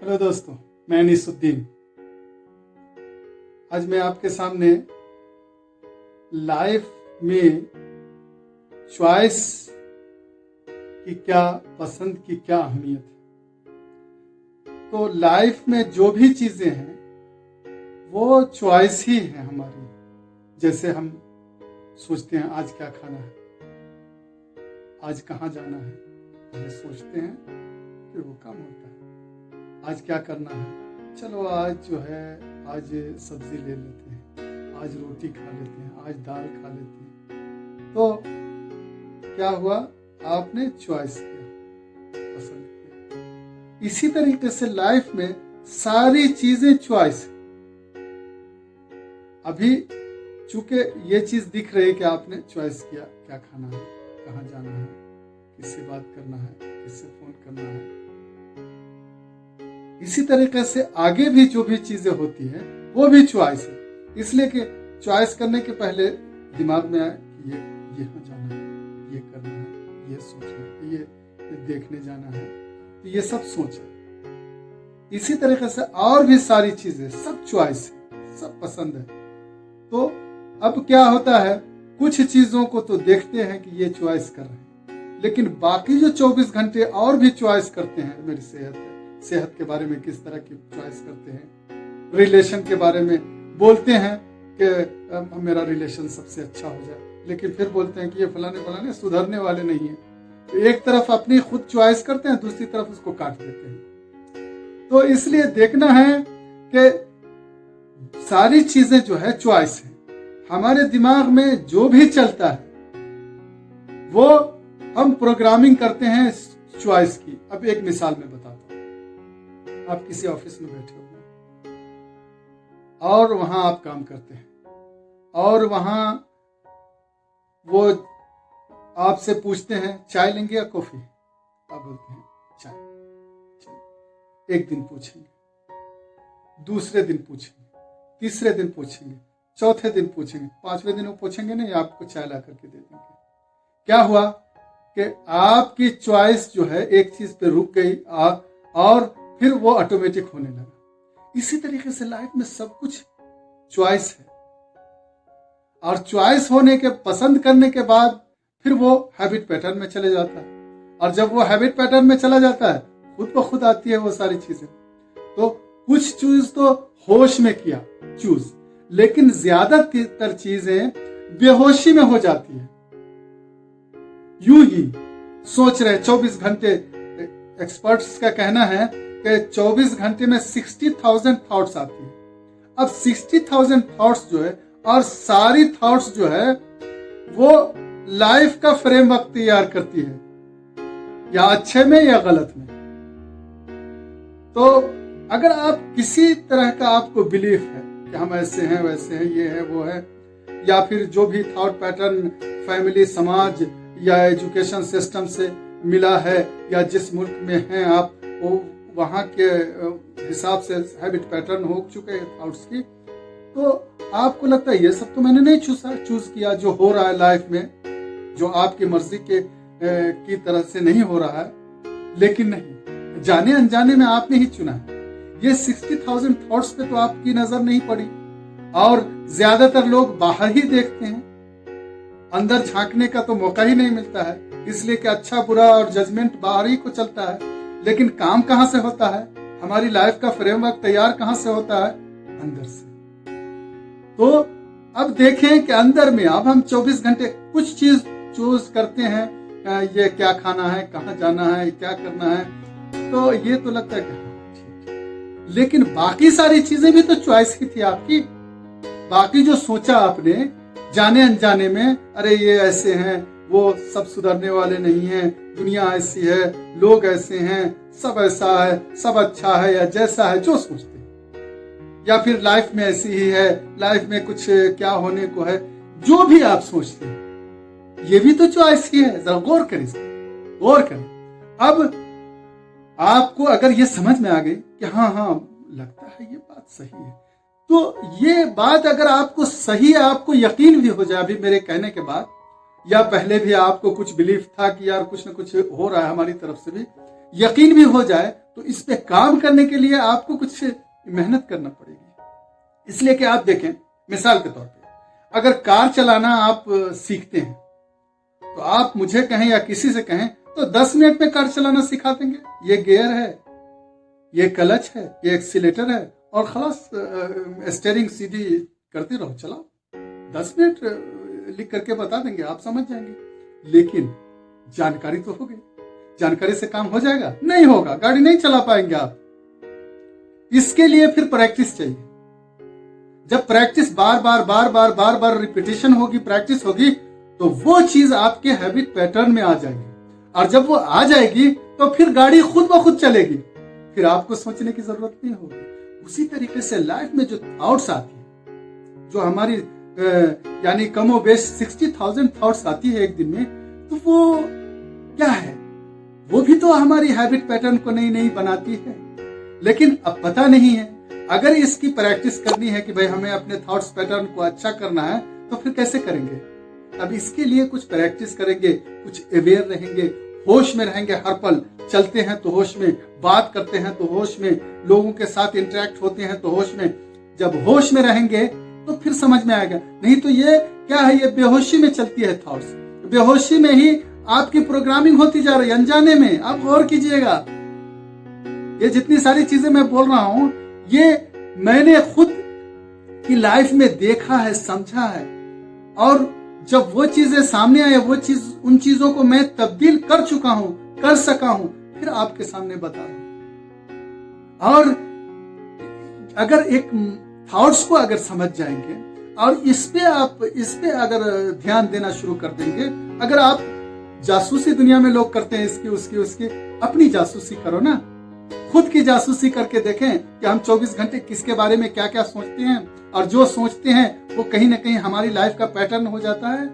Hello दोस्तों, मैं अनीसुद्दीन। आज मैं आपके सामने लाइफ में चॉइस की क्या पसंद की क्या अहमियत है। तो लाइफ में जो भी चीजें हैं वो चॉइस ही है हमारी। जैसे हम सोचते हैं आज क्या खाना है, आज कहाँ जाना है, पहले सोचते हैं फिर वो काम होता है। आज क्या करना है, चलो आज जो है आज सब्जी ले लेते हैं, आज रोटी खा लेते हैं, आज दाल खा लेते हैं। तो क्या हुआ, आपने चॉइस किया, पसंद किया। इसी तरीके से लाइफ में सारी चीजें चॉइस। अभी चूंकि ये चीज दिख रही है कि आपने चॉइस किया, क्या खाना है, कहाँ जाना है, किससे बात करना है, किससे फोन करना है। इसी तरीके से आगे भी जो भी चीजें होती हैं वो भी चॉइस है। इसलिए कि चॉइस करने के पहले दिमाग में आए कि ये यहाँ जाना है, ये करना है, ये सोचना है, ये देखने जाना है, तो ये सब सोच है। इसी तरीके से और भी सारी चीजें सब चॉइस है, सब पसंद है। तो अब क्या होता है, कुछ चीजों को तो देखते हैं कि ये चॉइस कर रहे हैं, लेकिन बाकी जो 24 घंटे और भी चॉइस करते हैं। मेरी सेहत के बारे में किस तरह की चॉइस करते हैं, रिलेशन के बारे में बोलते हैं कि मेरा रिलेशन सबसे अच्छा हो जाए, लेकिन फिर बोलते हैं कि ये फलाने सुधरने वाले नहीं है। तो एक तरफ अपनी खुद चॉइस करते हैं, दूसरी तरफ उसको काट देते हैं। तो इसलिए देखना है कि सारी चीजें जो है चॉइस है। हमारे दिमाग में जो भी चलता है वो हम प्रोग्रामिंग करते हैं चॉइस की। अब एक मिसाल में बताता हूं। आप किसी ऑफिस में बैठे हुए और वहां आप काम करते हैं और वहां वो आपसे पूछते हैं चाय लेंगे या कॉफी। आप बोलते हैं चाय। चलिए, एक दिन पूछेंगे, दूसरे दिन पूछेंगे, तीसरे दिन पूछेंगे, चौथे दिन पूछेंगे, पांचवें दिन वो पूछेंगे नहीं, आपको चाय ला करके दे देंगे। क्या हुआ कि आपकी चॉइस जो है एक चीज पे रुक गई और फिर वो ऑटोमेटिक होने लगा। इसी तरीके से लाइफ में सब कुछ चॉइस है, और चॉइस होने के पसंद करने के बाद फिर वो हैबिट पैटर्न में चले जाता है, और जब वो हैबिट पैटर्न में चला जाता है खुद ब खुद आती है वो सारी चीजें। तो कुछ चीज तो होश में किया चूज, लेकिन ज्यादातर चीजें बेहोशी में हो जाती है। यूं ही सोच रहे 24 घंटे, एक्सपर्ट्स का कहना है कि 24 घंटे में 60,000 थॉट्स आती है। अब 60,000 थॉट्स जो है, और सारी थॉट्स जो है वो लाइफ का फ्रेमवर्क तैयार करती है, या अच्छे में या गलत में। तो अगर आप किसी तरह का आपको बिलीफ है कि हम ऐसे हैं, वैसे हैं, ये है, वो है, या फिर जो भी थॉट पैटर्न फैमिली, समाज या एजुकेशन सिस्टम से मिला है, या जिस मुल्क में हैं आप वो वहाँ के हिसाब से हैबिट पैटर्न हो चुके हैं थॉट्स की, तो आपको लगता है ये सब तो मैंने नहीं चूज किया। जो हो रहा है लाइफ में, जो आपकी मर्जी की तरह से नहीं हो रहा है, लेकिन नहीं, जाने अनजाने में आपने ही चुना है। ये 60,000 थॉट्स पे तो आपकी नजर नहीं पड़ी, और ज्यादातर लोग बाहर ही देखते हैं, अंदर झांकने का तो मौका ही नहीं मिलता है। इसलिए कि अच्छा बुरा और जजमेंट बाहर ही को चलता है, लेकिन काम कहां से होता है, हमारी लाइफ का फ्रेमवर्क तैयार कहां से होता है, अंदर से। तो अब देखें कि अंदर में अब हम 24 घंटे कुछ चीज चूज करते हैं, ये क्या खाना है, कहाँ जाना है, क्या करना है, तो ये तो लगता है कि ठीक, लेकिन बाकी सारी चीजें भी तो चॉइस ही थी आपकी। बाकी जो सोचा आपने जाने अनजाने में, अरे ये ऐसे हैं, वो सब सुधरने वाले नहीं हैं, दुनिया ऐसी है, लोग ऐसे हैं, सब ऐसा है, सब अच्छा है, या जैसा है जो सोचते हैं, या फिर लाइफ में ऐसी ही है, लाइफ में कुछ क्या होने को है, जो भी आप सोचते हैं, ये भी तो चॉइस ही है। जरा गौर करें, गौर करें। अब आपको अगर ये समझ में आ गई कि हाँ लगता है ये बात सही है, तो ये बात अगर आपको सही, आपको यकीन भी हो जाए अभी मेरे कहने के बाद, या पहले भी आपको कुछ बिलीफ था कि यार कुछ ना कुछ हो रहा है हमारी तरफ से भी, यकीन भी हो जाए, तो इस पे काम करने के लिए आपको कुछ मेहनत करना पड़ेगी। इसलिए कि आप देखें, मिसाल के तौर पे अगर कार चलाना आप सीखते हैं तो आप मुझे कहें या किसी से कहें तो 10 मिनट में कार चलाना सिखा देंगे। ये गियर है, ये क्लच है, ये एक्सीलेटर है और खलास स्टीयरिंग सीधी करते रहो, चलाओ। 10 मिनट लिख करके बता देंगे, आप समझ जाएंगे। लेकिन जानकारी तो हो गई, जानकारी से काम हो जाएगा? नहीं होगा, गाड़ी नहीं चला पाएंगे आप। इसके लिए फिर प्रैक्टिस चाहिए। जब प्रैक्टिस बार बार रिपीटेशन होगी, प्रैक्टिस होगी, तो वो चीज आपके हैबिट पैटर्न में आ जाएगी। और जब वो आ जाएगी तो फिर गाड़ी खुद ब खुद चलेगी, फिर आपको सोचने की जरूरत नहीं होगी। उसी तरीके से लाइफ में जो थॉट्स आती है, जो हमारी यानी कमो बेश 60,000 थॉट्स आती है एक दिन में, तो वो क्या है? वो भी तो हमारी हैबिट पैटर्न को नई नई बनाती है। लेकिन अब पता नहीं है, अगर इसकी प्रैक्टिस करनी है कि भाई हमें अपने थॉट्स पैटर्न को अच्छा करना है, तो फिर कैसे करेंगे? अब इसके लिए कुछ प्रैक्टिस करेंगे, कुछ अवेयर रहेंगे, होश में रहेंगे। हर पल चलते हैं तो होश में, बात करते हैं तो होश में, लोगों के साथ इंटरेक्ट होते हैं तो होश में। जब होश में रहेंगे तो फिर समझ में आएगा। नहीं तो ये क्या है, ये बेहोशी में चलती है थॉट्स, बेहोशी में ही आपकी प्रोग्रामिंग होती जा रही है, अनजाने में। आप गौर कीजिएगा, ये जितनी सारी चीजें मैं बोल रहा हूं, ये मैंने खुद की लाइफ में देखा है, समझा है। और जब वो चीजें सामने आए, वो चीज, उन चीजों को मैं तब्दील कर चुका हूं, कर सका हूं, फिर आपके सामने बता रहा हूं। और अगर एक थॉट्स को अगर समझ जाएंगे और इस पे अगर ध्यान देना शुरू कर देंगे, अगर आप जासूसी दुनिया में लोग करते हैं, इसकी उसकी, अपनी जासूसी करो ना। खुद की जासूसी करके देखें कि हम 24 घंटे किसके बारे में क्या क्या सोचते हैं, और जो सोचते हैं वो कहीं ना कहीं हमारी लाइफ का पैटर्न हो जाता है।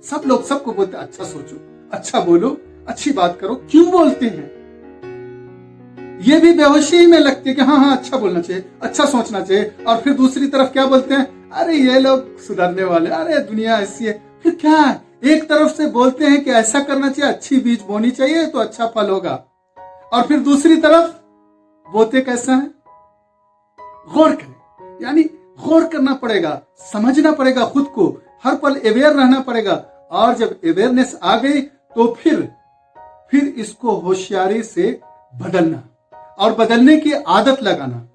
सब लोग सबको बोलते हैं अच्छा सोचो, अच्छा बोलो, अच्छी बात करो। क्यों बोलते हैं? ये भी बेहोशी में लगती है कि हाँ अच्छा बोलना चाहिए, अच्छा सोचना चाहिए। और फिर दूसरी तरफ क्या बोलते हैं? अरे ये लोग सुधरने वाले, अरे दुनिया ऐसी है। फिर क्या है? एक तरफ से बोलते हैं कि ऐसा करना चाहिए, अच्छी बीज बोनी चाहिए तो अच्छा फल होगा, और फिर दूसरी तरफ बोते कैसा है? गौर करें, यानी गौर करना पड़ेगा, समझना पड़ेगा खुद को, हर पल अवेयर रहना पड़ेगा। और जब अवेयरनेस आ गई तो फिर इसको होशियारी से बदलना और बदलने की आदत लगाना,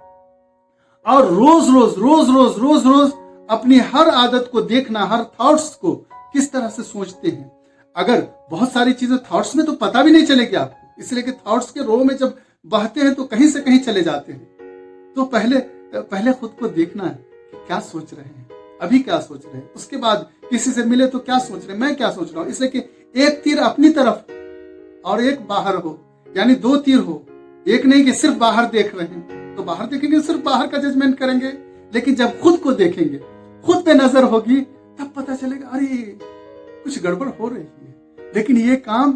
और रोज अपनी हर आदत को देखना, हर थॉट्स को किस तरह से सोचते हैं। अगर बहुत सारी चीजें थॉट्स में तो पता भी नहीं चलेगी आपको, इसलिए कि थॉट्स के रो में जब बहते हैं तो कहीं से कहीं चले जाते हैं। तो पहले खुद को देखना है कि क्या सोच रहे हैं, अभी क्या सोच रहे हैं। उसके बाद किसी से मिले तो क्या सोच रहे हैं, मैं क्या सोच रहा हूं। इसलिए कि एक तीर अपनी तरफ और एक बाहर हो, यानी 2 तीर हो। एक नहीं कि सिर्फ बाहर देख रहे हैं, तो बाहर देखेंगे सिर्फ बाहर का जजमेंट करेंगे। लेकिन जब खुद को देखेंगे, खुद पे नजर होगी, तब पता चलेगा अरे कुछ गड़बड़ हो रही है। लेकिन ये काम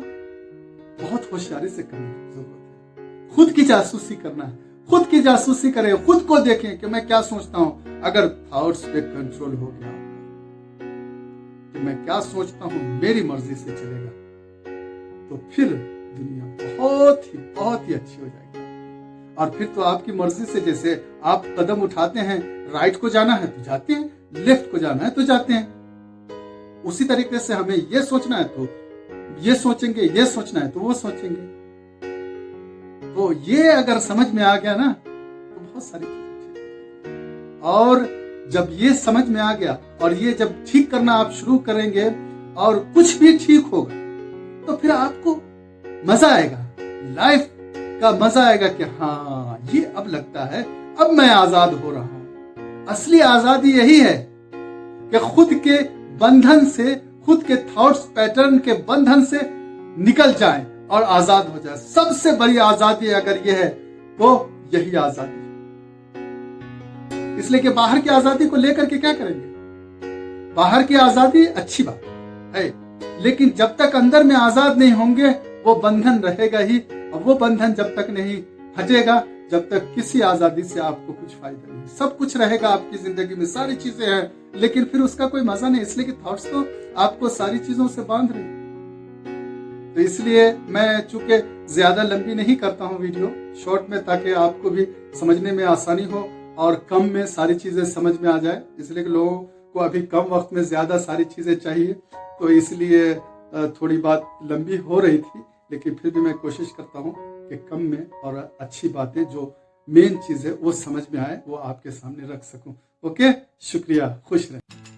बहुत होशियारी से करने की जरूरत है। खुद की जासूसी करना है, खुद की जासूसी करें, खुद को देखें कि मैं क्या सोचता हूं। अगर थॉट्स पे कंट्रोल हो गया कि मैं क्या सोचता हूं मेरी मर्जी से चलेगा, तो फिर दुनिया बहुत ही अच्छी हो जाएगी। और फिर तो आपकी मर्जी से, जैसे आप कदम उठाते हैं, राइट को जाना है तो जाते हैं, लेफ्ट को जाना है तो जाते हैं। उसी तरीके से हमें ये सोचना है तो ये सोचेंगे, ये सोचना है तो वो सोचेंगे। तो ये अगर समझ में आ गया ना तो बहुत सारी चीजें। और जब ये समझ में आ गया और ये जब ठीक करना आप शुरू करेंगे और कुछ भी ठीक होगा, तो फिर आपको मजा आएगा, लाइफ का मजा आएगा कि हाँ ये अब लगता है अब मैं आजाद हो रहा हूं। असली आजादी यही है कि खुद के बंधन से, खुद के थॉट्स पैटर्न के बंधन से निकल जाएं और आजाद हो जाए। सबसे बड़ी आजादी अगर यह है तो यही आजादी है। इसलिए कि बाहर की आजादी को लेकर के क्या करेंगे? बाहर की आजादी अच्छी बात है, लेकिन जब तक अंदर में आजाद नहीं होंगे वो बंधन रहेगा ही। और वो बंधन जब तक नहीं हटेगा, जब तक किसी आजादी से आपको कुछ फायदा नहीं। सब कुछ रहेगा आपकी जिंदगी में, सारी चीजें हैं, लेकिन फिर उसका कोई मजा नहीं। इसलिए कि थॉट्स तो आपको सारी चीजों से बांध रहे। तो इसलिए मैं चूंकि ज़्यादा लंबी नहीं करता हूँ वीडियो, शॉर्ट में, ताकि आपको भी समझने में आसानी हो और कम में सारी चीज़ें समझ में आ जाए। इसलिए कि लोगों को अभी कम वक्त में ज़्यादा सारी चीज़ें चाहिए, तो इसलिए थोड़ी बात लंबी हो रही थी, लेकिन फिर भी मैं कोशिश करता हूँ कि कम में और अच्छी बातें जो मेन चीज़ है वो समझ में आए, वो आपके सामने रख सकूं। ओके, शुक्रिया, खुश रहें।